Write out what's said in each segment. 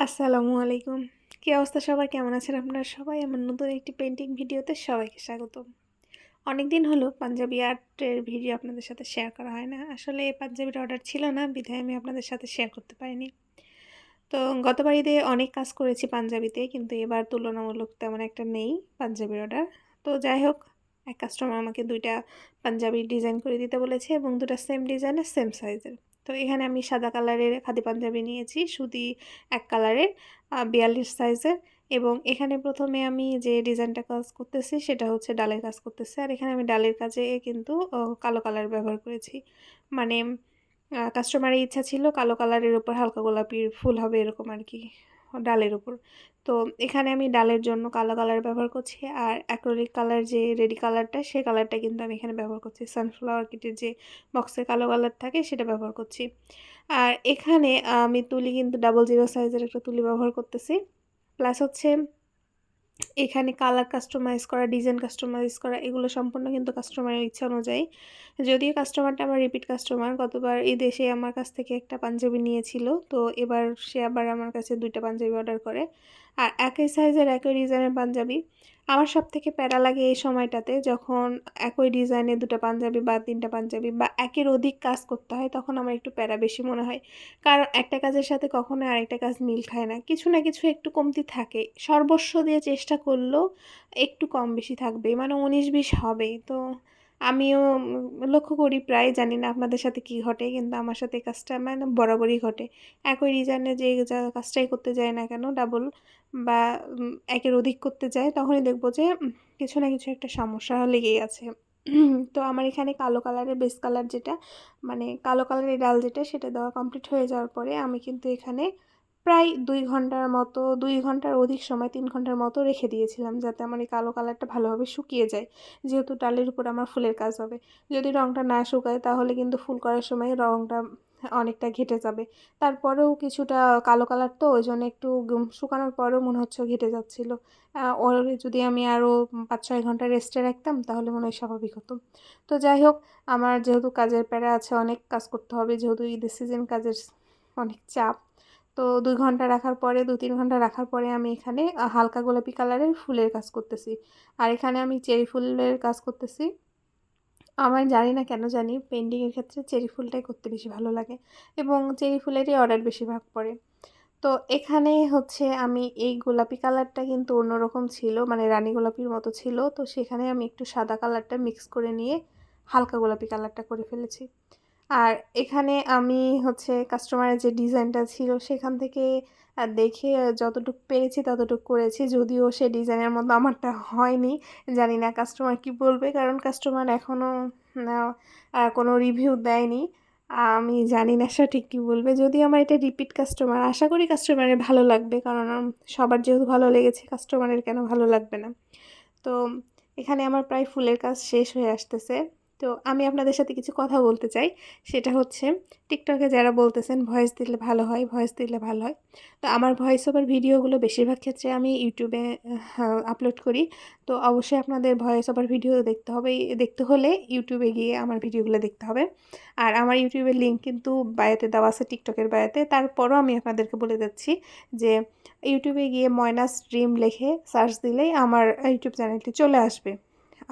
আসসালামু আলাইকুম। কী অবস্থা সবার? কেমন আছেন আপনারা সবাই? আমার নতুন একটি পেইন্টিং ভিডিওতে সবাইকে স্বাগতম। অনেকদিন হলো পাঞ্জাবি আর্টের ভিডিও আপনাদের সাথে শেয়ার করা হয় না। আসলে পাঞ্জাবির অর্ডার ছিল না, বিধায় আমি আপনাদের সাথে শেয়ার করতে পারিনি। তো গতবার ঈদে অনেক কাজ করেছি পাঞ্জাবিতে, কিন্তু এবার তুলনামূলক তেমন একটা নেই পাঞ্জাবির অর্ডার। তো যাই হোক, এক কাস্টমার আমাকে ২ টা পাঞ্জাবি ডিজাইন করে দিতে বলেছে এবং ২ টা সেম ডিজাইনের সেম সাইজের। তো এখানে আমি সাদা কালারের খাদি পাঞ্জাবি নিয়েছি, সুতি এক কালারের ৪২ সাইজের। এবং এখানে প্রথমে আমি যে ডিজাইনটা কাজ করতেছি সেটা হচ্ছে ডালের কাজ করতেছি। আর এখানে আমি ডালের কাজে কিন্তু কালো কালার ব্যবহার করেছি। মানে কাস্টমারের ইচ্ছা ছিল কালো কালারের উপর হালকা গোলাপির ফুল হবে এরকম আরকি, ডালের উপর। তো এখানে আমি ডালের জন্য কালো কালার ব্যবহার করছি। আর অ্যাক্রিলিক কালার যে রেডি কালারটা, সেই কালারটা কিন্তু আমি এখানে ব্যবহার করছি। সানফ্লাওয়ার কিটের যে বক্সে কালো কালার থাকে সেটা ব্যবহার করছি। আর এখানে আমি তুলি কিন্তু 00 সাইজের একটা তুলি ব্যবহার করতেছি। প্লাস হচ্ছে এখানে কালার কাস্টমাইজ করা, ডিজাইন কাস্টমাইজ করা এগুলো সম্পূর্ণ কিন্তু কাস্টমারের ইচ্ছা অনুযায়ী। যদিও কাস্টমারটা আমার রিপিট কাস্টমার, গতবার ঈদে সে আমার কাছ থেকে একটা পাঞ্জাবি নিয়েছিল। তো এবার সে আবার আমার কাছে ২ টা পাঞ্জাবি অর্ডার করে। আর একই সাইজের একই ডিজাইনের পাঞ্জাবি। আমার সবথেকে প্যারা লাগে এই সময়টাতে, যখন একই ডিজাইনের ২ টা পাঞ্জাবি বা ৩ টা পাঞ্জাবি বা একের অধিক কাজ করতে হয়, তখন আমার একটু প্যারা বেশি মনে হয়। কারণ একটা কাজের সাথে কখনোই আরেকটা কাজ মিল খায় না। কিছু না কিছু একটু কমতি থাকে। সর্বস্ব দিয়ে চেষ্টা করলেও একটু কম বেশি থাকবেই। মানে ১৯-২০ হবেই। তো আমিও লক্ষ্য করি প্রায়, জানি না আপনাদের সাথে কি ঘটে, কিন্তু আমার সাথে এই কাজটা মানে বরাবরই ঘটে। একই ডিজাইনের যে কাজটাই করতে যাই না কেন, ডাবল বা একের অধিক করতে যাই, তখনই দেখব যে কিছু না কিছু একটা সমস্যা লেগেই আছে। তো আমার এখানে কালো কালারের বেস কালার যেটা, মানে কালো কালারের ডাল যেটা, সেটা দেওয়া কমপ্লিট হয়ে যাওয়ার পরে আমি কিন্তু এখানে প্রায় ২ ঘন্টার মতো, ২ ঘন্টার অধিক সময় ৩ ঘন্টার মতো রেখে দিয়েছিলাম, যাতে আমার এই কালো কালারটা ভালোভাবে শুকিয়ে যায়। যেহেতু ডালের উপর আমার ফুলের কাজ হবে। যদি রঙটা না শুকায় তাহলে কিন্তু ফুল করার সময় রঙটা অনেকটা ঘেটে যাবে। তারপরেও কিছুটা কালো কালার, তো ওইজন্য একটু শুকানোর পরেও মনে হচ্ছে ঘেটে যাচ্ছিল। ওর যদি আমি আরও ৫-৬ ঘন্টা রেস্টে রাখতাম তাহলে মনে হয় স্বাভাবিক হতো। তো যাই হোক, আমার যেহেতু কাজের প্যারা আছে, অনেক কাজ করতে হবে, যেহেতু ঈদের সিজন, কাজের অনেক চাপ। তো ২ ঘন্টা রাখার পরে, ২-৩ ঘন্টা রাখার পরে আমি এখানে হালকা গোলাপি কালারের ফুলের কাজ করতেছি। আর এখানে আমি চেরি ফুলের কাজ করতেছি। আমার জানি না কেন জানি পেইন্টিংয়ের ক্ষেত্রে চেরি ফুলটাই করতে বেশি ভালো লাগে এবং চেরি ফুলেরই অর্ডার বেশিরভাগ পড়ে। তো এখানে হচ্ছে আমি এই গোলাপি কালারটা কিন্তু অন্যরকম ছিল, মানে রানী গোলাপির মতো ছিল। তো সেখানে আমি একটু সাদা কালারটা মিক্স করে নিয়ে হালকা গোলাপি কালারটা করে ফেলেছি। আর এখানে আমি হচ্ছে কাস্টমারের যে ডিজাইনটা ছিল সেখান থেকে দেখে যতটুকু পেরেছি ততটুকু করেছি। যদিও সে ডিজাইনের মতো আমারটা হয়নি। জানি না কাস্টমার কি বলবে, কারণ কাস্টমার এখনও কোনো রিভিউ দেয়নি। আমি জানি না সঠিক কী বলবে। যদিও আমার এটা রিপিট কাস্টমার, আশা করি কাস্টমারের ভালো লাগবে, কারণ সবার যেহেতু ভালো লেগেছে কাস্টমারের কেন ভালো লাগবে না। তো এখানে আমার প্রায় ফুলের কাজ শেষ হয়ে আসতেছে। তো আমি আপনাদের সাথে কিছু কথা বলতে চাই। সেটা হচ্ছে, টিকটকে যারা বলতেছেন ভয়েস দিলে ভালো হয়, ভয়েস দিলে ভালো হয়। তো আমার ভয়েস ওভার ভিডিওগুলো বেশিরভাগ ক্ষেত্রে আমি ইউটিউবে আপলোড করি। তো অবশ্যই আপনাদের ভয়েস ওভার ভিডিও দেখতে হবে। দেখতে হলে ইউটিউবে গিয়ে আমার ভিডিওগুলো দেখতে হবে। আর আমার ইউটিউবের লিঙ্ক কিন্তু বায়োতে দেওয়া আছে, টিকটকের বায়োতে। তারপরও আমি আপনাদেরকে বলে যাচ্ছি যে ইউটিউবে গিয়ে ময়নাস ড্রিম লিখে সার্চ দিলেই আমার ইউটিউব চ্যানেলটি চলে আসবে।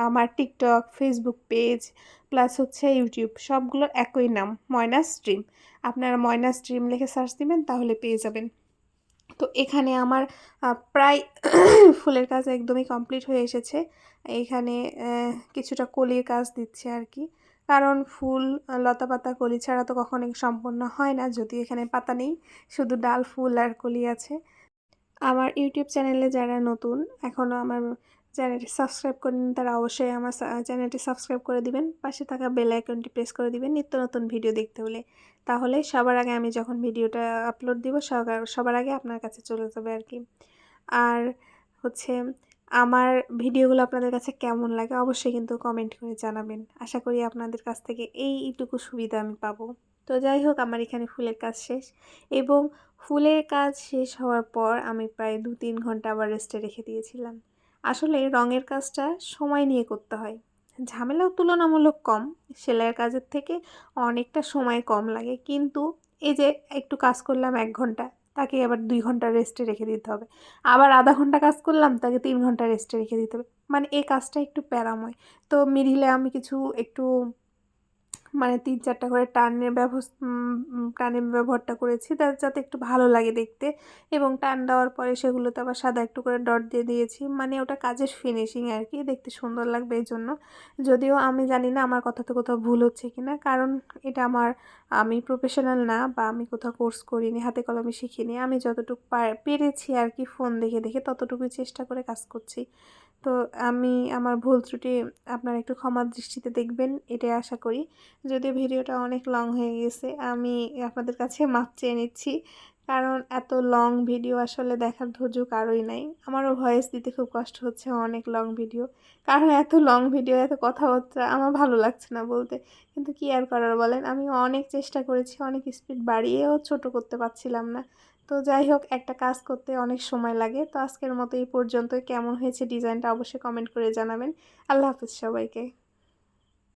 আমার টিকটক, ফেসবুক পেজ প্লাস হচ্ছে ইউটিউব, সবগুলোর একই নাম, ময়নাস ড্রিম। আপনারা ময়নাস ড্রিম লিখে সার্চ দিবেন তাহলে পেয়ে যাবেন। তো এখানে আমার প্রায় ফুলের কাজ একদমই কমপ্লিট হয়ে এসেছে। এইখানে কিছুটা কলির কাজ দিচ্ছে আর কি, কারণ ফুল, লতা পাতা, কলি ছাড়া তো কখনোই সম্পূর্ণ হয় না। যদিও এখানে পাতা নেই, শুধু ডাল, ফুল আর কলি আছে। আমার ইউটিউব চ্যানেলে যারা নতুন, এখনও আমার চ্যানেলটি সাবস্ক্রাইব করেনি, তারা অবশ্যই আমার চ্যানেলটি সাবস্ক্রাইব করে দিবেন। পাশে থাকা বেল আইকনটি প্রেস করে দিবেন নিত্য নতুন ভিডিও দেখতে হলে। তাহলে সবার আগে আমি যখন ভিডিওটা আপলোড দিব, সবার আগে আপনার কাছে চলে যাবে আর কি। আর হচ্ছে, আমার ভিডিওগুলো আপনাদের কাছে কেমন লাগে অবশ্যই কিন্তু কমেন্ট করে জানাবেন। আশা করি আপনাদের কাছ থেকে এইটুকু সুবিধা আমি পাবো। তো যাই হোক, আমার এখানে ফুলের কাজ শেষ এবং ফুলের কাজ শেষ হওয়ার পর আমি প্রায় ২-৩ ঘন্টা আবার রেস্টে রেখে দিয়েছিলাম। আসলে রঙের কাজটা সময় নিয়ে করতে হয়, ঝামেলাও তুলনামূলক কম, সেলাইয়ের কাজের থেকে অনেকটা সময় কম লাগে। কিন্তু এই যে একটু কাজ করলাম ১ ঘন্টা, তাকে আবার 2 ঘন্টা রেস্টে রেখে দিতে হবে। আবার আধা ঘন্টা কাজ করলাম, তাকে 3 ঘন্টা রেস্টে রেখে দিতে হবে। মানে এই কাজটা একটু প্যারাময়। তো মিডিলে আমি কিছু একটু মানে 3-4টা করে টানের ব্যবহারটা করেছি যাতে একটু ভালো লাগে দেখতে, এবং টান দেওয়ার পরে সেগুলোতে আবার সাদা একটু করে ডট দিয়ে দিয়েছি। মানে ওটা কাজের ফিনিশিং আর কি, দেখতে সুন্দর লাগবে এই জন্য। যদিও আমি জানি না আমার কথাতে কোথাও ভুল হচ্ছে কিনা, কারণ এটা আমি প্রফেশনাল না, বা আমি কোথাও কোর্স করিনি, হাতে কলমে শিখিনি। আমি যতটুকু পেরেছি আর কি, ফোন দেখে দেখে ততটুকুই চেষ্টা করে কাজ করছি। তো আমি আমার ভুল ত্রুটি আপনারা একটু ক্ষমার দৃষ্টিতে দেখবেন, এটাই আশা করি। যদিও ভিডিওটা অনেক লং হয়ে গেছে, আমি আপনাদের কাছে মাপ চেয়ে নিচ্ছি, কারণ এত লং ভিডিও আসলে দেখার ধৈর্য কারোই নাই। আমারও ভয়েস দিতে খুব কষ্ট হচ্ছে অনেক লং ভিডিও, কারণ এত লং ভিডিও এত কথাবার্তা আমার ভালো লাগছে না বলতে। কিন্তু কি আর করার বলেন, আমি অনেক চেষ্টা করেছি, অনেক স্পিড বাড়িয়েও ছোট করতে পারছিলাম না। তো যাই হোক, একটা কাজ করতে অনেক সময় লাগে। তো আজকের মতো এই পর্যন্তই। কেমন হয়েছে ডিজাইনটা অবশ্যই কমেন্ট করে জানাবেন। আল্লাহ হাফিজ সবাইকে।